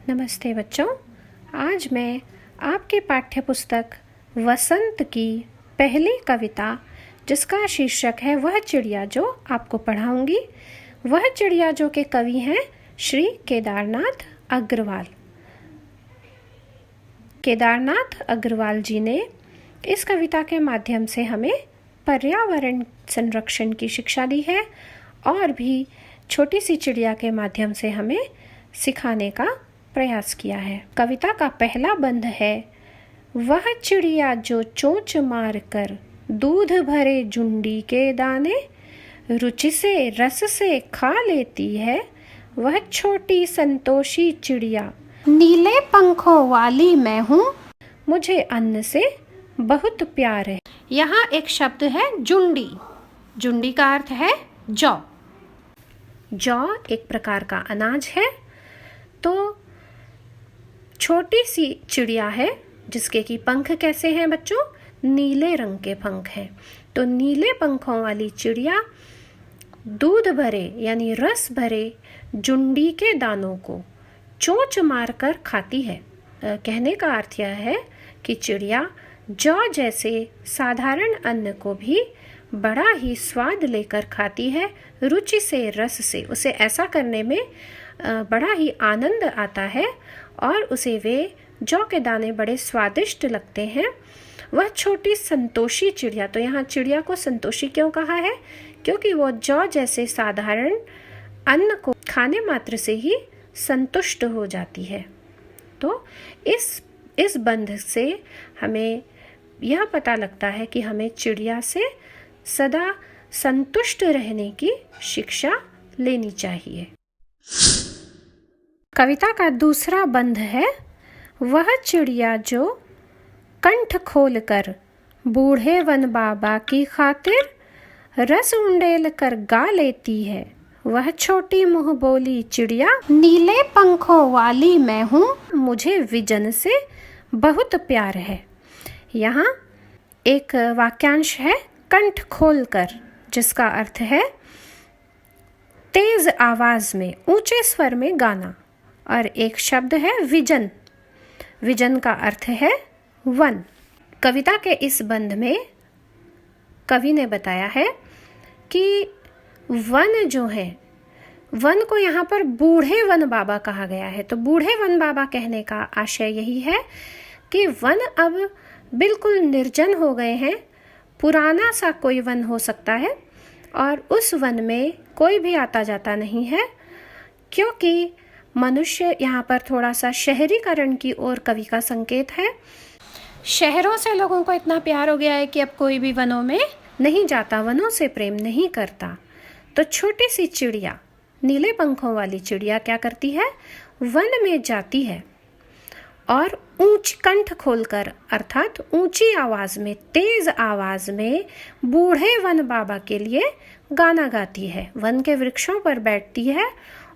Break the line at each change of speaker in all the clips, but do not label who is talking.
नमस्ते बच्चों। आज मैं आपके पाठ्य पुस्तक वसंत की पहली कविता जिसका शीर्षक है वह चिड़िया जो आपको पढ़ाऊंगी। वह चिड़िया जो के कवि हैं श्री केदारनाथ अग्रवाल। केदारनाथ अग्रवाल जी ने इस कविता के माध्यम से हमें पर्यावरण संरक्षण की शिक्षा दी है और भी छोटी सी चिड़िया के माध्यम से हमें सिखाने का प्रयास किया है। कविता का पहला बंध है, वह चिड़िया जो चोंच मार कर दूध भरे जुंडी के दाने रुचि से रस से खा लेती है, वह छोटी संतोषी चिड़िया नीले पंखों वाली मैं हूँ, मुझे अन्न से बहुत प्यार है। यहाँ एक शब्द है जुंडी। जुंडी का अर्थ है जौ। जौ एक प्रकार का अनाज है। तो छोटी सी चिड़िया है जिसके कि पंख कैसे हैं बच्चों? नीले रंग के पंख हैं। तो नीले पंखों वाली चिड़िया दूध भरे यानी रस भरे जुंडी के दानों को चोंच मारकर खाती है। कहने का अर्थ यह है कि चिड़िया जौ जैसे साधारण अन्न को भी बड़ा ही स्वाद लेकर खाती है, रुचि से रस से। उसे ऐसा करने में बड़ा ही आनंद आता है और उसे वे जौ के दाने बड़े स्वादिष्ट लगते हैं। वह छोटी संतोषी चिड़िया, तो यहाँ चिड़िया को संतोषी क्यों कहा है? क्योंकि वो जौ जैसे साधारण अन्न को खाने मात्र से ही संतुष्ट हो जाती है। तो इस बंध से हमें यह पता लगता है कि हमें चिड़िया से सदा संतुष्ट रहने की शिक्षा लेनी चाहिए। कविता का दूसरा बंध है, वह चिड़िया जो कंठ खोलकर बूढ़े वन बाबा की खातिर रस उंडेल कर गा लेती है, वह छोटी मुँह बोली चिड़िया नीले पंखों वाली मैं हूँ, मुझे विजन से बहुत प्यार है। यहाँ एक वाक्यांश है कंठ खोलकर, जिसका अर्थ है तेज आवाज में ऊंचे स्वर में गाना। और एक शब्द है विजन। विजन का अर्थ है वन। कविता के इस बंध में कवि ने बताया है कि वन जो है, वन को यहाँ पर बूढ़े वन बाबा कहा गया है। तो बूढ़े वन बाबा कहने का आशय यही है कि वन अब बिल्कुल निर्जन हो गए हैं। पुराना सा कोई वन हो सकता है और उस वन में कोई भी आता जाता नहीं है, क्योंकि मनुष्य यहाँ पर थोड़ा सा शहरीकरण की ओर कवि का संकेत है। शहरों से लोगों को इतना प्यार हो गया है कि अब कोई भी वनों में नहीं जाता, वनों से प्रेम नहीं करता। तो छोटी सी चिड़िया, नीले पंखों वाली चिड़िया क्या करती है? वन में जाती है और ऊंच कंठ खोलकर अर्थात ऊंची आवाज में, तेज आवाज में बूढ़े वन बाबा के लिए गाना गाती है। वन के वृक्षों पर बैठती है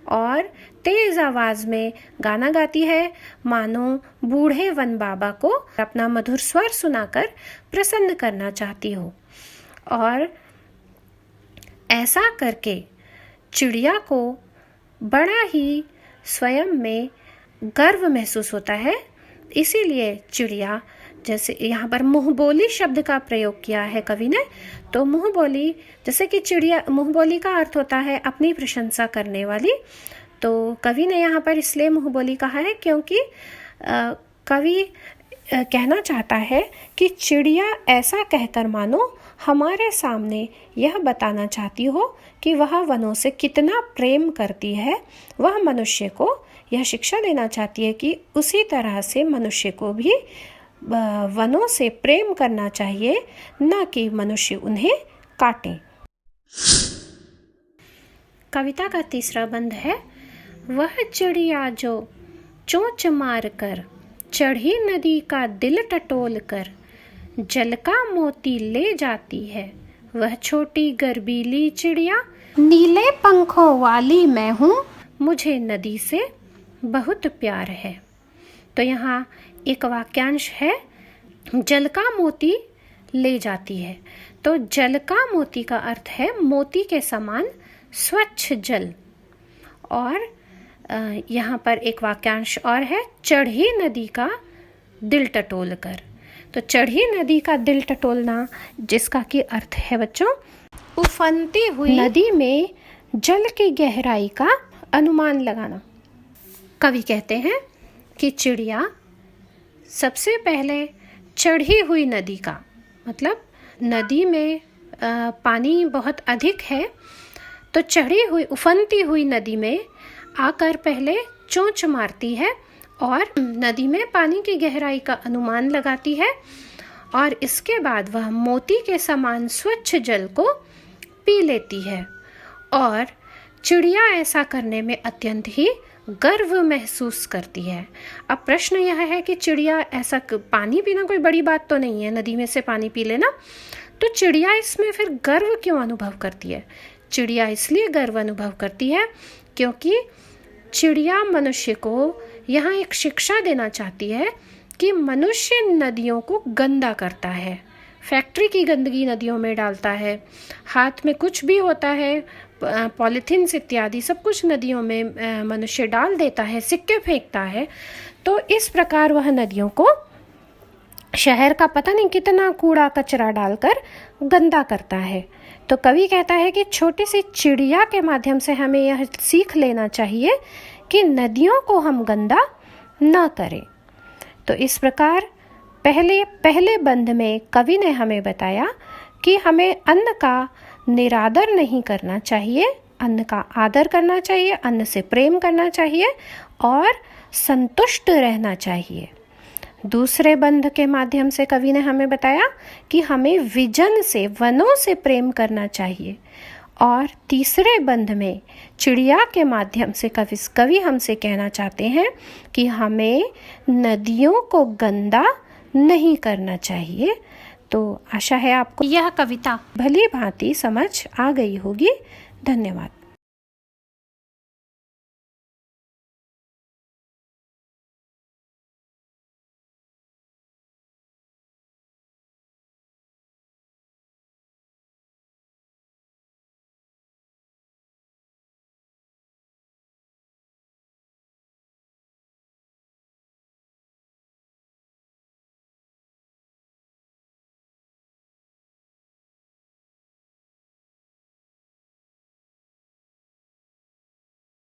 और तेज आवाज में गाना गाती है, मानो बूढ़े वन बाबा को अपना मधुर स्वर सुनाकर प्रसन्न करना चाहती हो। और ऐसा करके चिड़िया को बड़ा ही स्वयं में गर्व महसूस होता है। इसीलिए चिड़िया, जैसे यहाँ पर मुँहबोली शब्द का प्रयोग किया है कवि ने। तो मुँहबोली, जैसे कि चिड़िया, मुँहबोली का अर्थ होता है अपनी प्रशंसा करने वाली। तो कवि ने यहाँ पर इसलिए मुँहबोली कहा है क्योंकि कवि कहना चाहता है कि चिड़िया ऐसा कहकर मानो हमारे सामने यह बताना चाहती हो कि वह वनों से कितना प्रेम करती है। वह मनुष्य को यह शिक्षा देना चाहती है कि उसी तरह से मनुष्य को भी वनों से प्रेम करना चाहिए, न कि मनुष्य उन्हें काटें। कविता का तीसरा बंध है, वह चिड़िया जो चोंच मार कर चढ़ी नदी का दिल टटोल कर जल का मोती ले जाती है, वह छोटी गर्बीली चिड़िया नीले पंखों वाली मैं हूँ, मुझे नदी से बहुत प्यार है। तो यहाँ एक वाक्यांश है, जल का मोती ले जाती है। तो जल का मोती का अर्थ है मोती के समान स्वच्छ जल। और यहाँ पर एक वाक्यांश और है, चढ़ी नदी का दिल टटोल कर। तो चढ़ी नदी का दिल टटोलना, जिसका कि अर्थ है बच्चों उफनती हुई नदी में जल की गहराई का अनुमान लगाना। कवि कहते हैं कि चिड़िया सबसे पहले चढ़ी हुई नदी का, मतलब नदी में पानी बहुत अधिक है, तो चढ़ी हुई उफनती हुई नदी में आकर पहले चोंच मारती है और नदी में पानी की गहराई का अनुमान लगाती है, और इसके बाद वह मोती के समान स्वच्छ जल को पी लेती है। और चिड़िया ऐसा करने में अत्यंत ही गर्व महसूस करती है। अब प्रश्न यह है कि चिड़िया ऐसा, पानी पीना कोई बड़ी बात तो नहीं है, नदी में से पानी पी लेना, तो चिड़िया इसमें फिर गर्व क्यों अनुभव करती है? चिड़िया इसलिए गर्व अनुभव करती है क्योंकि चिड़िया मनुष्य को यहाँ एक शिक्षा देना चाहती है कि मनुष्य नदियों को गंदा करता है, फैक्ट्री की गंदगी नदियों में डालता है, हाथ में कुछ भी होता है, पॉलीथीन्स इत्यादि सब कुछ नदियों में मनुष्य डाल देता है, सिक्के फेंकता है। तो इस प्रकार वह नदियों को, शहर का पता नहीं कितना कूड़ा कचरा डालकर गंदा करता है। तो कवि कहता है कि छोटी सी चिड़िया के माध्यम से हमें यह सीख लेना चाहिए कि नदियों को हम गंदा न करें। तो इस प्रकार पहले बंद में कवि ने हमें बताया कि हमें अन्न का निरादर नहीं करना चाहिए, अन्न का आदर करना चाहिए, अन्न से प्रेम करना चाहिए और संतुष्ट रहना चाहिए। दूसरे बंध के माध्यम से कवि ने हमें बताया कि हमें विजन से, वनों से प्रेम करना चाहिए। और तीसरे बंध में चिड़िया के माध्यम से कवि हमसे कहना चाहते हैं कि हमें नदियों को गंदा नहीं करना चाहिए। तो आशा है आपको यह कविता भली भांति समझ आ गई होगी। धन्यवाद।